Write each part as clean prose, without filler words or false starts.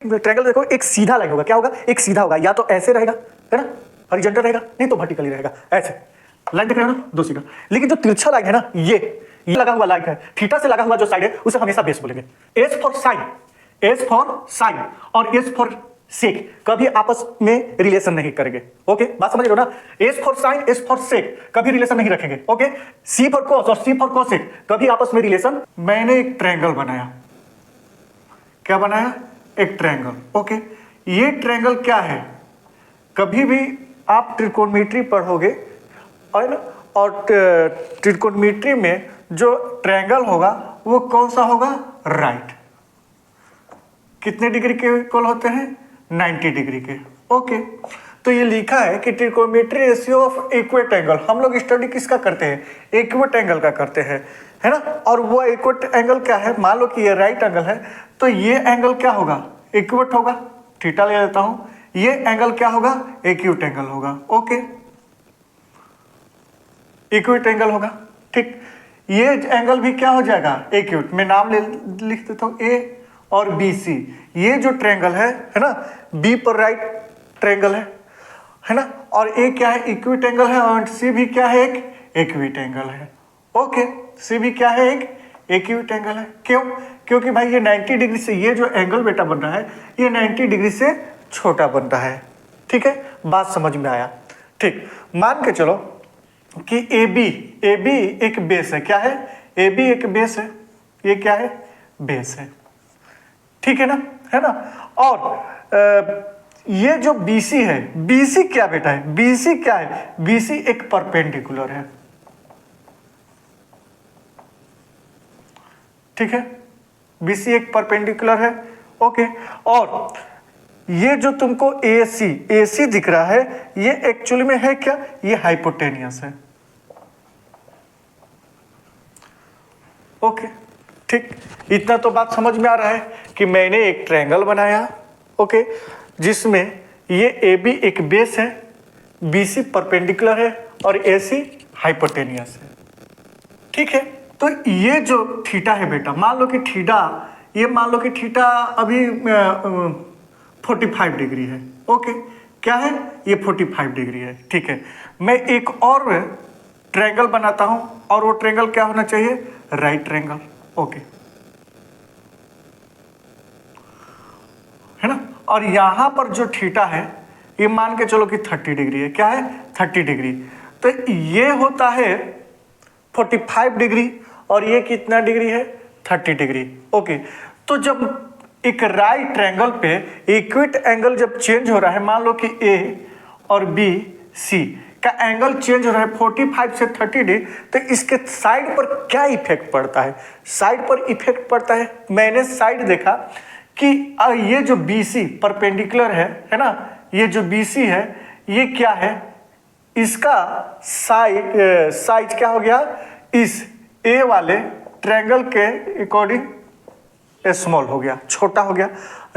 Triangle देखो, एक सीधा लाइन होगा, क्या होगा, एक सीधा होगा, या तो ऐसे रहेगा, है ना, हॉरिजॉन्टल रहेगा, नहीं तो वर्टिकली रहेगा, ऐसे लाइन देख रहे हो ना, दो सीधा। लेकिन जो तिरछा लाइन है ना, ये लगा हुआ लाइन है, थीटा से लगा हुआ जो साइड है उसे हमेशा बेस बोलेंगे। S for sine, S for sine और एस फॉर सेक कभी आपस में रिलेशन नहीं करेंगे। ओके, बात समझ रहे हो ना, S for sine, S for sec कभी रिलेशन नहीं रखेंगे। ओके, सी फॉर कॉस और सी फॉर कोसेक कभी आपस में रिलेशन। मैंने एक ट्रायंगल बनाया, क्या बनाया, एक ट्रायंगल। ओके, ये ट्रायंगल क्या है, कभी भी आप त्रिकोणमिति पढ़ोगे है ना, और त्रिकोणमिति में जो ट्रायंगल होगा वो कौन सा होगा, राइट। कितने डिग्री के इक्वल होते हैं, 90 डिग्री के। ओके, तो ये लिखा है कि त्रिकोणमिति रेशियो ऑफ इक्वेट एंगल, हम लोग स्टडी किसका करते हैं, इक्वेट एंगल का करते हैं, है ना। और वो इक्वेट एंगल क्या है, मान लो कि ये राइट एंगल है, तो ये एंगल क्या होगा, इक्वेट होगा, थीटा ले लेता हूं, ये एंगल क्या होगा, एक्यूट एंगल होगा। ओके, इक्वेट एंगल होगा, ठीक। ये एंगल भी क्या हो जाएगा, एक्यूट। मैं नाम लिख देता हूं, ए और बी सी, ये जो ट्रायंगल है ना, बी पर राइट ट्रायंगल है ना, और ए क्या है, इक्विट एंगल है, और सी भी क्या है, एक इक्विट एंगल है। ओके, सी भी क्या है, एक इक्विट एंगल है। क्यों, क्योंकि भाई ये 90 डिग्री से, ये जो एंगल बेटा बन रहा है ये 90 डिग्री से छोटा बन रहा है। ठीक है, बात समझ में आया। ठीक, मान के चलो कि ए बी एक बेस है, क्या है, ए बी एक बेस है, ये क्या है, बेस है, ठीक है ना, और ये जो BC है, BC क्या बेटा है, BC क्या है, BC एक परपेंडिकुलर है, ठीक है, BC एक परपेंडिकुलर है। ओके, और ये जो तुमको AC दिख रहा है, ये एक्चुअली में है क्या, ये हाइपोटेनियस है। ओके, ठीक, इतना तो बात समझ में आ रहा है कि मैंने एक ट्रायंगल बनाया, ओके, जिसमें ये AB एक बेस है, BC परपेंडिकुलर है और AC हाइपोटेनियस है। ठीक है, तो ये जो थीटा है बेटा, मान लो कि थीटा अभी 45 डिग्री है। ओके, क्या है, ये 45 डिग्री है। ठीक है, मैं एक और ट्रायंगल बनाता हूं, और वो ट्रायंगल क्या होना चाहिए, राइट ट्रायंगल। ओके, है ना, और यहां पर जो थीटा है ये मान के चलो कि 30 डिग्री है, क्या है, 30 डिग्री। तो ये होता है 45 डिग्री और ये कितना डिग्री है, 30 डिग्री। ओके, तो जब एक राइट ट्रायंगल पे इक्विट एंगल जब चेंज हो रहा है, मान लो कि A और B C का एंगल चेंज हो रहा है 45 से 30 डिग्री, तो इसके साइड पर क्या इफेक्ट पड़ता है, साइड पर इफेक्ट पड़ता है। मैंने साइड देखा कि ये जो BC परपेंडिकुलर है ना, ये जो BC है ये क्या है, इसका साइज क्या हो गया, इस A वाले ट्रायंगल के अकॉर्डिंग स्मॉल हो गया, छोटा हो गया।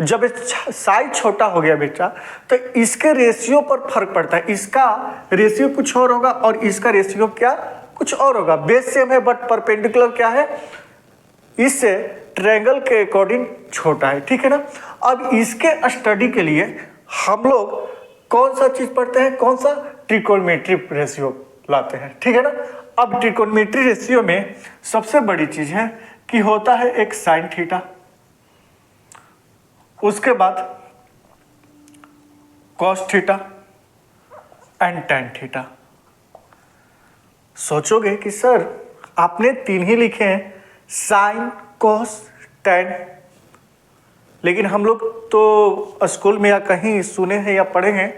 जब साइज छोटा हो गया बेटा, तो इसके रेशियो पर फर्क पड़ता है, इसका रेशियो कुछ और होगा और इसका रेशियो क्या कुछ और होगा। बेस सेम है बट परपेंडिकुलर क्या है, इससे ट्रायंगल के अकॉर्डिंग छोटा है। ठीक है ना, अब इसके स्टडी के लिए हम लोग कौन सा चीज पढ़ते हैं, कौन सा, ट्रिकोणमिति रेशियो लाते हैं। ठीक है ना, अब ट्रिकोणमिति रेशियो में सबसे बड़ी चीज है कि होता है एक साइन थीटा, उसके बाद cos theta and tan theta. सोचोगे कि सर आपने 3 ही लिखे हैं, साइन कॉस टैन, लेकिन हम लोग तो स्कूल में या कहीं सुने हैं या पढ़े हैं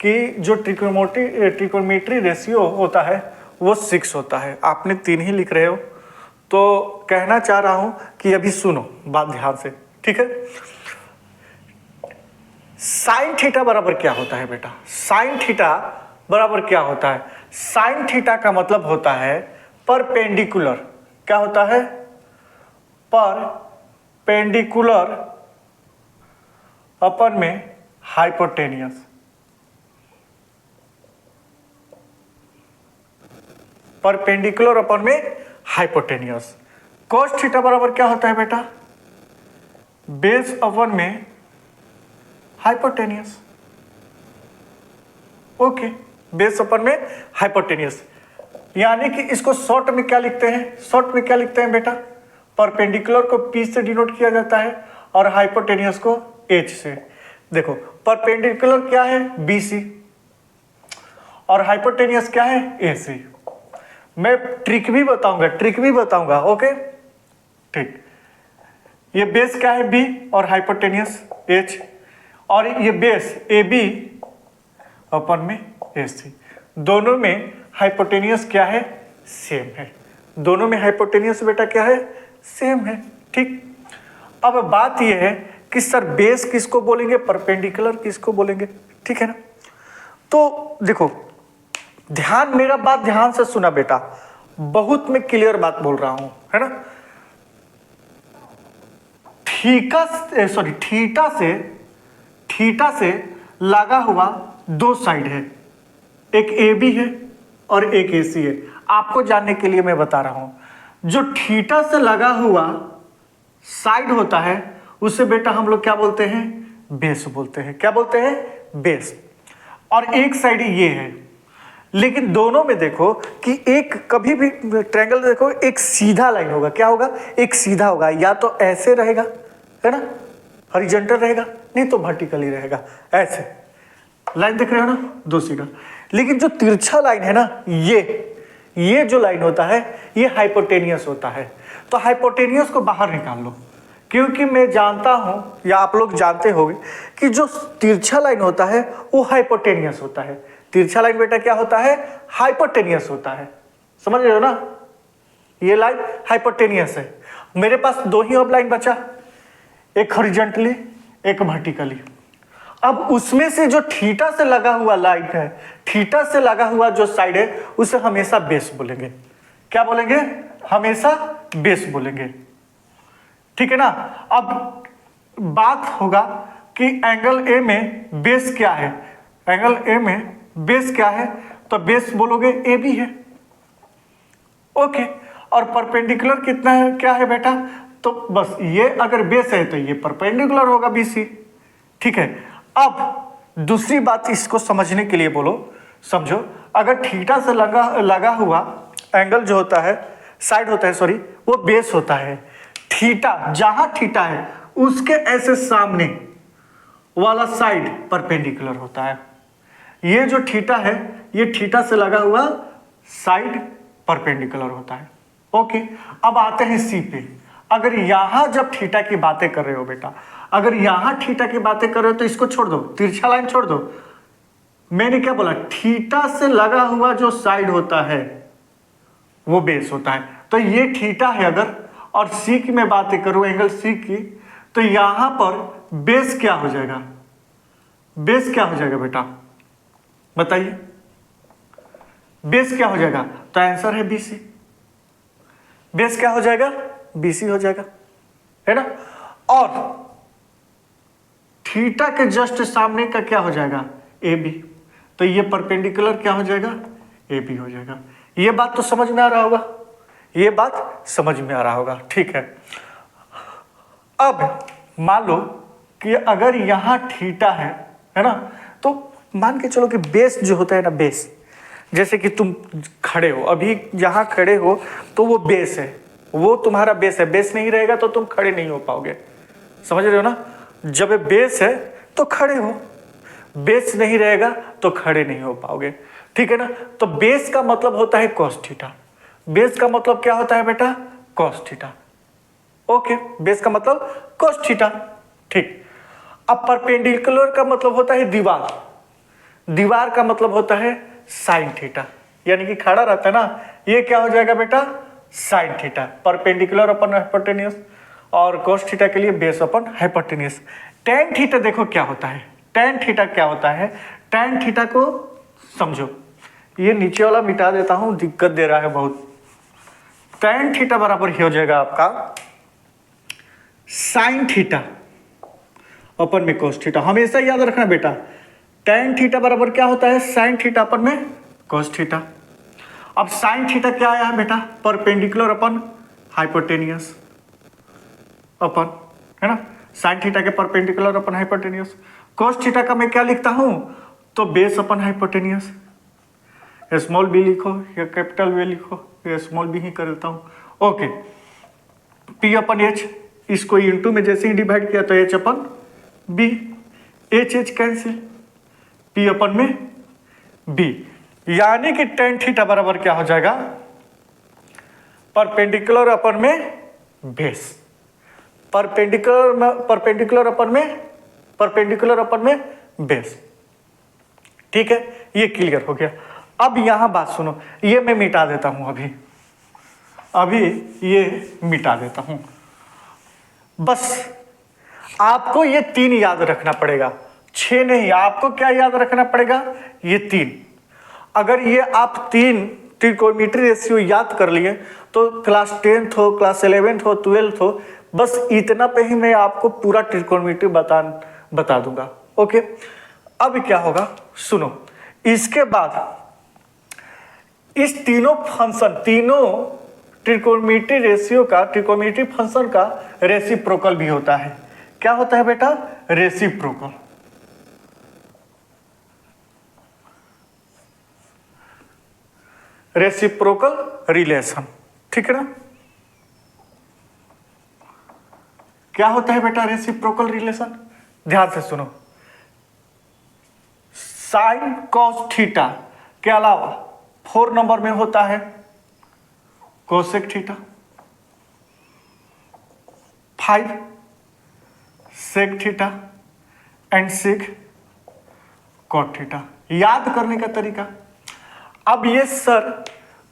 कि जो ट्रिकोणमिति रेशियो होता है वो 6 होता है। आपने 3 ही लिख रहे हो, तो कहना चाह रहा हूं कि अभी सुनो बात ध्यान से, ठीक है। साइन थीटा बराबर क्या होता है बेटा, साइन थीटा बराबर क्या होता है, साइन थीटा का मतलब होता है परपेंडिकुलर, क्या होता है, परपेंडिकुलर अपन में हाइपोटेनियस, परपेंडिकुलर अपन में हाइपोटेनियस। कॉस थीटा बराबर क्या होता है बेटा, बेस अपन में हाइपोटेनियस। ओके, बेस अपन में हाइपोटेनियस, यानी कि इसको शॉर्ट में क्या लिखते हैं, शॉर्ट में क्या लिखते हैं बेटा, परपेंडिकुलर को P से डिनोट किया जाता है और हाइपोटेनियस को H से। देखो परपेंडिकुलर क्या है BC और हाइपोटेनियस क्या है AC। मैं ट्रिक भी बताऊंगा, ओके ठीक। ये बेस क्या है B और हाइपोटेनियस H, और ये बेस AB अपन में AC। दोनों में हाइपोटेनियस क्या है, सेम है। दोनों में हाइपोटेनियस बेटा क्या है, सेम है। ठीक, अब बात यह है कि सर बेस किसको बोलेंगे, परपेंडिकुलर किसको बोलेंगे, ठीक है ना। तो देखो मेरा बात ध्यान से सुना बेटा, बहुत मैं क्लियर बात बोल रहा हूं, है ना। थीटा से लगा हुआ दो साइड है, एक AB है और एक AC है। आपको जानने के लिए मैं बता रहा हूं, जो थीटा से लगा हुआ साइड होता है उसे बेटा हम लोग क्या बोलते हैं, बेस बोलते हैं। क्या बोलते हैं, बेस। और एक साइड ये है, लेकिन दोनों में देखो कि एक कभी भी ट्रायंगल देखो एक सीधा लाइन होगा, क्या होगा, एक सीधा होगा, या तो ऐसे रहेगा, है ना, हॉरिजॉन्टल रहेगा, नहीं तो वर्टिकली रहेगा, ऐसे लाइन देख रहे हो ना, दो सीधा। लेकिन जो तिरछा लाइन है ना, ये जो लाइन होता है ये हाइपोटेनियस होता है। तो हाइपोटेनियस को बाहर निकाल लो, क्योंकि मैं जानता हूं या आप लोग जानते होंगे कि जो तिरछा लाइन होता है वो हाइपोटेनियस होता है। तिरछा लाइन बेटा क्या होता है, हाइपोटेनियस होता है। समझ रहे हो ना, ये लाइन हाइपोटेनियस है। मेरे पास दो ही अब लाइन बचा, एक हॉरिजॉन्टली एक वर्टिकली। अब उसमें से जो थीटा से लगा हुआ लाइन है, थीटा से लगा हुआ जो साइड है उसे हमेशा बेस बोलेंगे। क्या बोलेंगे, हमेशा बेस बोलेंगे, ठीक है ना। अब बात होगा कि एंगल ए में बेस क्या है, एंगल ए में बेस क्या है, तो बेस बोलोगे ए बी है, ओके। और परपेंडिकुलर कितना है, क्या है बेटा, तो बस ये अगर बेस है तो ये परपेंडिकुलर होगा BC, ठीक है। अब दूसरी बात इसको समझने के लिए बोलो, समझो, अगर थीटा से लगा हुआ एंगल जो होता है, साइड होता है, सॉरी, वो बेस होता है। थीटा, जहां थीटा है उसके ऐसे सामने वाला साइड परपेंडिकुलर होता है। ये जो थीटा है, ये थीटा से लगा हुआ साइड परपेंडिकुलर होता है, ओके। अब आते हैं C पे। अगर यहां जब थीटा की बातें कर रहे हो बेटा, अगर यहां थीटा की बातें कर रहे हो तो इसको छोड़ दो, तिरछा लाइन छोड़ दो। मैंने क्या बोला, थीटा से लगा हुआ जो साइड होता है वो बेस होता है। तो ये थीटा है अगर, और C की मैं बातें करूं, एंगल C की, तो यहां पर बेस क्या हो जाएगा, बेस क्या हो जाएगा बेटा, बताइए, बेस क्या हो जाएगा, तो आंसर है BC। बेस क्या हो जाएगा, BC हो जाएगा, है ना। और थीटा के जस्ट सामने का क्या हो जाएगा, AB। तो ये परपेंडिकुलर क्या हो जाएगा, AB हो जाएगा। ये बात तो समझ में आ रहा होगा, ये बात समझ में आ रहा होगा, ठीक है। अब मान लो कि अगर यहां थीटा है ना, तो मान के चलो कि बेस जो होता है ना, बेस, जैसे कि तुम खड़े हो, अभी जहां खड़े हो तो वो बेस है, वो तुम्हारा बेस है। बेस नहीं रहेगा तो तुम खड़े नहीं हो पाओगे, समझ रहे हो ना। जब बेस है तो खड़े हो, बेस नहीं रहेगा तो खड़े नहीं हो पाओगे, ठीक है ना। तो बेस का मतलब होता है cos थीटा। बेस का मतलब क्या होता है बेटा, cos थीटा, ओके। बेस का मतलब cos थीटा, ठीक। अब परपेंडिकुलर का मतलब होता है दीवार, दीवार का मतलब होता है साइन थीटा, यानी कि खड़ा रहता है ना, ये क्या हो जाएगा बेटा, sine theta. Perpendicular upon hypotenuse और cos थीटा के लिए बेस अपन हाइपोटेनियस। tan थीटा देखो क्या होता है, tan थीटा क्या होता है, tan थीटा को समझो, ये नीचे वाला मिटा देता हूं, दिक्कत दे रहा है बहुत। tan थीटा बराबर ही हो जाएगा आपका साइन थीटा अपन में cos थीटा। हमेशा याद रखना बेटा, tan थीटा बराबर क्या होता है, साइन थीटा अपन में cos थीटा। अब साइन थीटा क्या आया है बेटा, परपेंडिकुलर अपन हाइपोटेनियस अपन, है ना। साइन थीटा के perpendicular upon hypotenuse. Cos theta का मैं क्या लिखता हूँ, तो बेस अपन हाइपोटेनियस। स्मॉल बी लिखो या कैपिटल वी लिखो, या स्मॉल बी ही कर देता हूँ। ओके, पी अपन एच, इसको इंटू में जैसे ही डिवाइड किया तो H upon B, H H cancel, P upon में बी, यानी कि टेन थीटा बराबर क्या हो जाएगा, परपेंडिकुलर अपन में बेस, परपेंडिकुलर अपन में बेस। ठीक है, ये क्लियर हो गया। अब यहां बात सुनो, ये मैं मिटा देता हूं, अभी ये मिटा देता हूं। बस आपको ये 3 याद रखना पड़ेगा, 6 नहीं, आपको क्या याद रखना पड़ेगा, ये 3। अगर ये आप 3 ट्रिकोनोमेट्री रेशियो याद कर लिए तो क्लास 10th हो, क्लास 11th हो, 12th हो, बस इतना पे ही मैं आपको पूरा ट्रिकोनोमेट्री बता दूंगा। ओके, अब क्या होगा सुनो, इसके बाद इस तीनों ट्रिकोनोमेट्री रेशियो का, ट्रिकोनोमेट्री फंक्शन का रेसिप्रोकल भी होता है। क्या होता है बेटा, रेसिप्रोकल। रेसिप्रोकल रिलेशन, ठीक है ना। क्या होता है बेटा रेसिप्रोकल रिलेशन, ध्यान से सुनो। साइन कॉस थीटा के अलावा 4 नंबर में होता है cosec theta, 5 sec theta and 6 cot theta. याद करने का तरीका, अब ये सर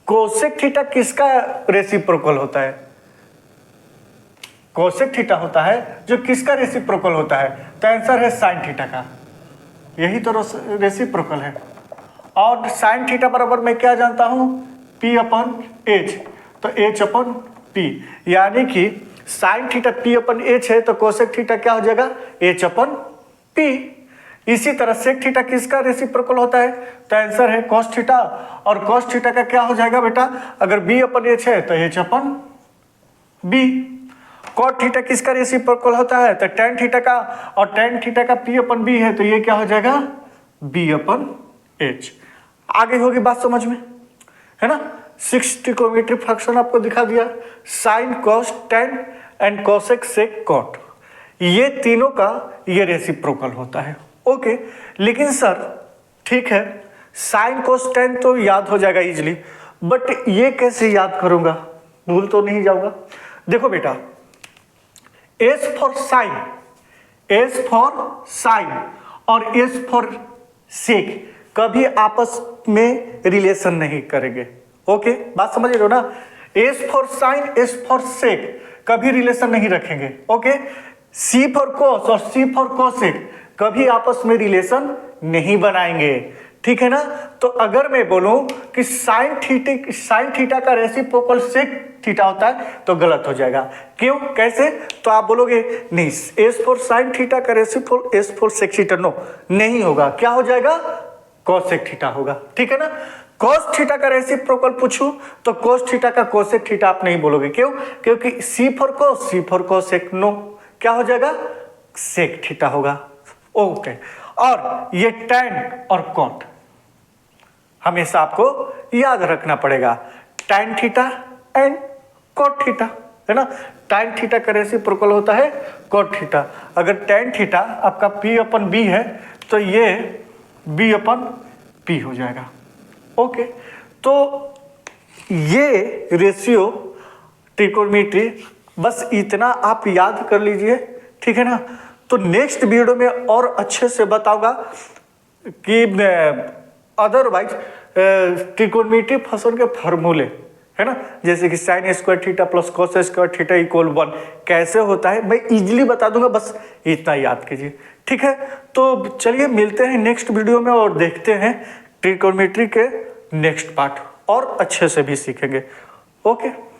कोसेक थीटा किसका रेसिप्रोकल होता है, कोसेक थीटा होता है जो किसका रेसिप्रोकल होता है, तो आंसर है साइन थीटा का, यही तो रेसिप्रोकल है। और साइन थीटा बराबर मैं क्या जानता हूं, P अपन H, तो H अपन P, यानी कि साइन थीटा P अपन H है तो कोसेक थीटा क्या हो जाएगा, H अपन P। इसी तरह सेक थीटा किसका रेसिप्रोकल होता है, तो आंसर है कॉस थीटा, और कॉस थीटा का क्या हो जाएगा बेटा, अगर B अपन H है तो H अपन B। कॉट थीटा किसका रेसिप्रोकल होता है, तो टेन थीटा का, और टेन थीटा का P अपन B है तो ये क्या हो जाएगा, B अपन H। आगे होगी बात समझ में, है ना। 6 ट्रिकोनोमेट्री फंक्शन आपको दिखा दिया, sine cos tan and cosec sec cot, ये तीनों का ये रेसिप्रोकल होता है। ओके, लेकिन सर ठीक है, साइन कोस टेन तो याद हो जाएगा इजिली, बट ये कैसे याद करूंगा, भूल तो नहीं जाऊंगा। देखो बेटा, एस फॉर साइन और एस फॉर सेक कभी आपस में रिलेशन नहीं करेंगे। ओके, बात समझ रहे हो ना, S for sine, S for sec कभी रिलेशन नहीं रखेंगे। ओके, सी फॉर कॉस और सी फॉर कोसेक कभी आपस में रिलेशन नहीं बनाएंगे, ठीक है ना। तो अगर मैं बोलूं कि साइन थीटा का रेसिप्रोकल सेक थीटा होता है तो गलत हो जाएगा। क्यों, कैसे, तो आप बोलोगे नहीं, एस फॉर साइन थीटा का reciprocal S for sec theta, no नहीं होगा, क्या हो जाएगा, कोसेक थीटा होगा, ठीक है ना। कोस थीटा का रेसिप्रोकल पूछूं तो कोस थीटा का कोसेक थीटा आप नहीं बोलोगे, क्यों, क्योंकि सी फॉर कोसेक, नो, क्या हो जाएगा, सेक थीटा होगा। ओके, और ये टैन और कॉट हमेशा आपको याद रखना पड़ेगा, tan theta and cot theta, है ना। टैन थीटा का रेसिप्रोकल होता है कॉट थीटा। अगर टैन थीटा आपका P अपन B है तो ये B अपन P हो जाएगा। ओके, तो ये रेशियो ट्रिकोनोमेट्री बस इतना आप याद कर लीजिए, ठीक है ना। तो नेक्स्ट वीडियो में और अच्छे से बताऊंगा कि अदरवाइज ट्रिकोनोमेट्री फंक्शन के फॉर्मूले, है ना, जैसे कि sine square theta plus cos square theta equal 1 कैसे होता है मैं इजीली बता दूंगा, बस इतना याद कीजिए, ठीक है। तो चलिए मिलते हैं नेक्स्ट वीडियो में और देखते हैं ट्रिकोनोमेट्री के नेक्स्ट पार्ट, और अच्छे से भी सीखेंगे। ओके।